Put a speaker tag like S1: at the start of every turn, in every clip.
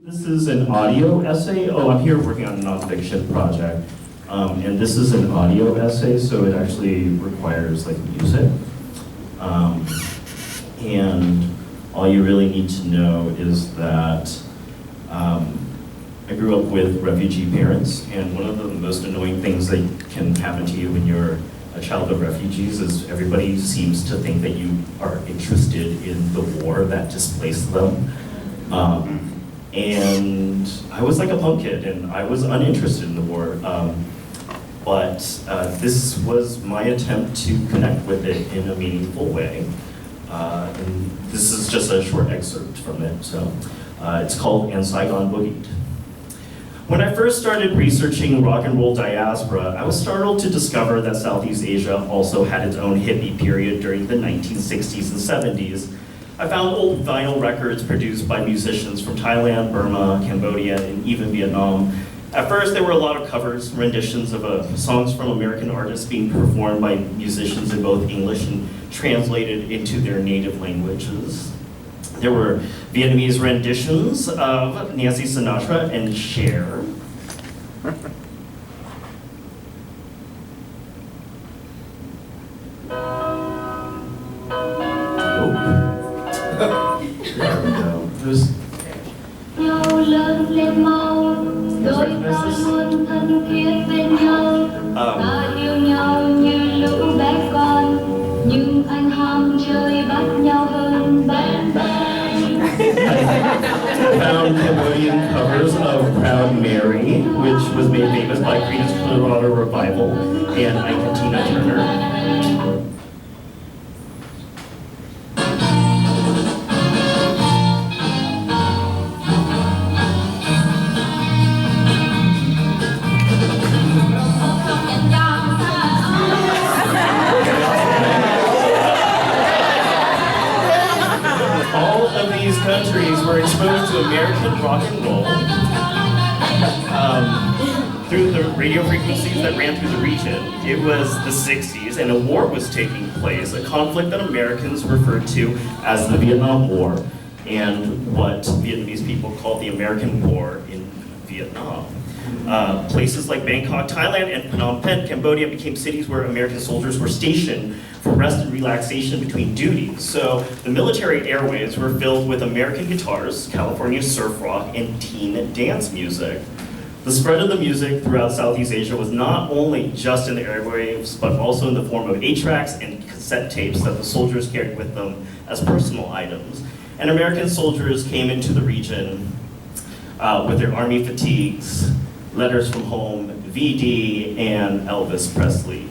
S1: This is an audio essay. Oh, I'm here working on a nonfiction project. And this is an audio essay, so it actually requires like music. And all you really need to know is that I grew up with refugee parents, and one of the most annoying things that can happen to you when you're a child of refugees is everybody seems to think that you are interested in the war that displaced them. And I was like a punk kid, and I was uninterested in the war. But this was my attempt to connect with it in a meaningful way. And this is just a short excerpt from it. So it's called And Saigon Boogied. When I first started researching rock and roll diaspora, I was startled to discover that Southeast Asia also had its own hippie period during the 1960s and 70s. I found old vinyl records produced by musicians from Thailand, Burma, Cambodia, and even Vietnam. At first, there were a lot of covers, renditions of songs from American artists being performed by musicians in both English and translated into their native languages. There were Vietnamese renditions of Nancy Sinatra and Cher.
S2: Đôi ta luôn thân thiết bên nhau, ta yêu nhau như lũ bé con, nhưng anh ham chơi bắt nhau hơn bang bang.
S1: I found Cambodian covers of Proud Mary, which was made famous by Creedence Clearwater Revival and Tina Turner. Countries were exposed to American rock and roll through the radio frequencies that ran through the region. It was the 60s and a war was taking place, a conflict that Americans referred to as the Vietnam War and what Vietnamese people called the American War in Vietnam. Places like Bangkok, Thailand, and Phnom Penh, Cambodia became cities where American soldiers were stationed for rest and relaxation between duties. So the military airwaves were filled with American guitars, California surf rock, and teen dance music. The spread of the music throughout Southeast Asia was not only just in the airwaves, but also in the form of 8-tracks and cassette tapes that the soldiers carried with them as personal items. And American soldiers came into the region with their army fatigues, letters from home, VD, and Elvis Presley.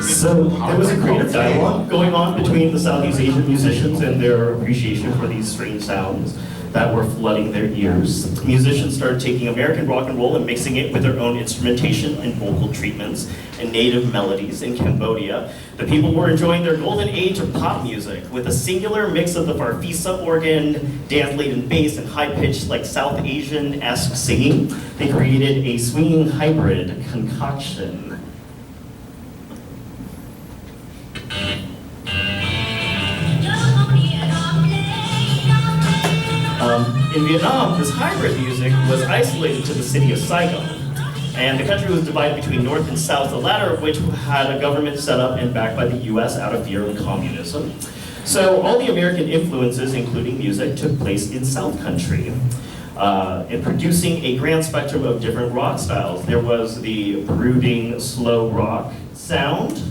S1: So there was a creative dialogue going on between the Southeast Asian musicians and their appreciation for these strange sounds that were flooding their ears. Musicians started taking American rock and roll and mixing it with their own instrumentation and vocal treatments and native melodies in Cambodia. The people were enjoying their golden age of pop music with a singular mix of the farfisa organ, dance-laden bass, and high-pitched like South Asian-esque singing. They created a swinging hybrid concoction. In Vietnam, this hybrid music was isolated to the city of Saigon, and the country was divided between North and South, the latter of which had a government set up and backed by the US out of fear of communism. So all the American influences, including music, took place in South Country, in producing a grand spectrum of different rock styles. There was the brooding, slow rock sound,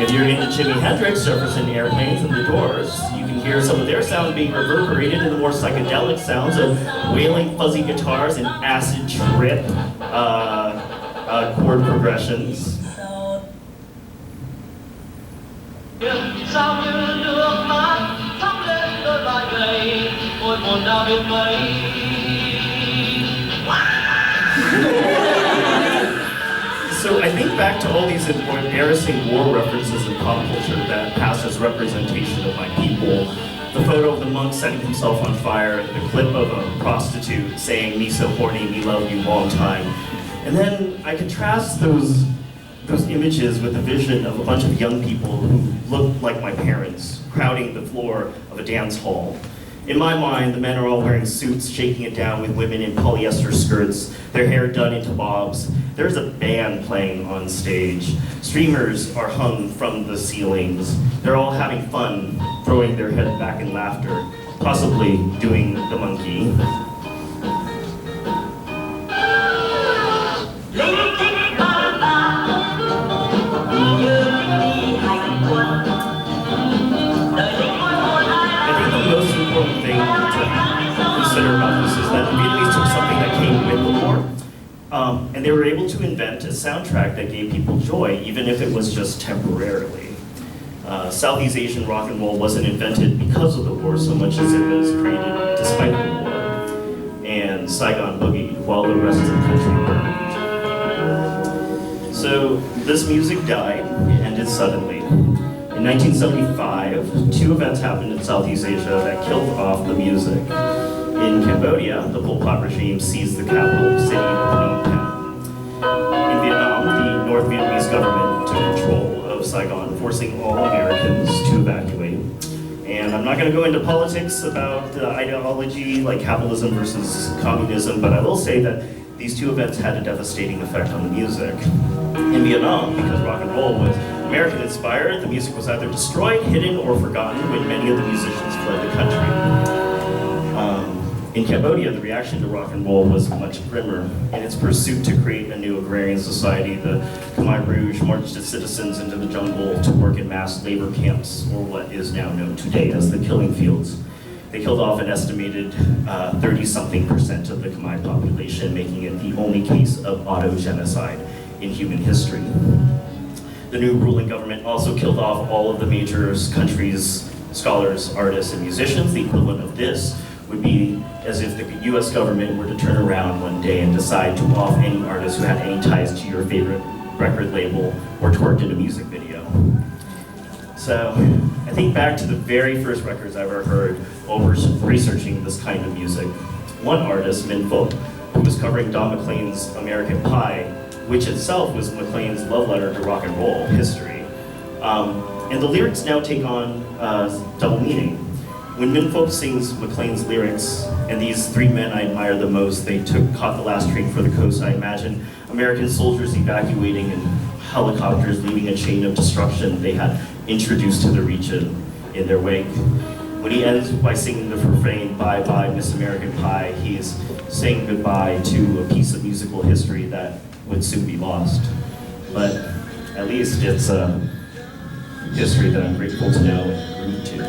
S1: if you're into Jimi Hendrix, Jefferson Airplanes, and The Doors, you can hear some of their sound being reverberated in the more psychedelic sounds of wailing fuzzy guitars and acid trip chord progressions. So I think back to all these embarrassing war references in pop culture that pass as representation of my people. The photo of the monk setting himself on fire, the clip of a prostitute saying, "Me so horny, me love you long time." And then I contrast those images with a vision of a bunch of young people who looked like my parents, crowding the floor of a dance hall. In my mind, the men are all wearing suits, shaking it down with women in polyester skirts, their hair done into bobs. There's a band playing on stage. Streamers are hung from the ceilings. They're all having fun, throwing their head back in laughter, possibly doing the monkey. Most important thing to consider about this is that the Vietnamese took something that came with the war, and they were able to invent a soundtrack that gave people joy, even if it was just temporarily. Southeast Asian rock and roll wasn't invented because of the war so much as it was created despite the war, and Saigon boogied while the rest of the country burned. So this music died, it ended suddenly. In 1975, two events happened in Southeast Asia that killed off the music. In Cambodia, the Pol Pot regime seized the capital city of Phnom Penh. In Vietnam, the North Vietnamese government took control of Saigon, forcing all Americans to evacuate. And I'm not going to go into politics about the ideology like capitalism versus communism, but I will say that these two events had a devastating effect on the music. In Vietnam, because rock and roll was American-inspired, the music was either destroyed, hidden, or forgotten when many of the musicians fled the country. In Cambodia, the reaction to rock and roll was much grimmer. In its pursuit to create a new agrarian society, the Khmer Rouge marched its citizens into the jungle to work in mass labor camps, or what is now known today as the killing fields. They killed off an estimated 30-something% of the Khmer population, making it the only case of auto-genocide in human history. The new ruling government also killed off all of the major countries' scholars, artists, and musicians. The equivalent of this would be as if the US government were to turn around one day and decide to off any artist who had any ties to your favorite record label or twerked in a music video. So I think back to the very first records I ever heard while researching this kind of music. One artist, Min Phuc, who was covering Don McLean's American Pie, which itself was McLean's love letter to rock and roll history. And the lyrics now take on double meaning. When Min Phuc sings McLean's lyrics, and these three men I admire the most, they caught the last train for the coast. I imagine American soldiers evacuating and helicopters leaving a chain of destruction they had introduced to the region in their wake. When he ends by singing the refrain, "Bye bye, Miss American Pie," he's saying goodbye to a piece of musical history that would soon be lost. But at least it's a history that I'm grateful to know and root to.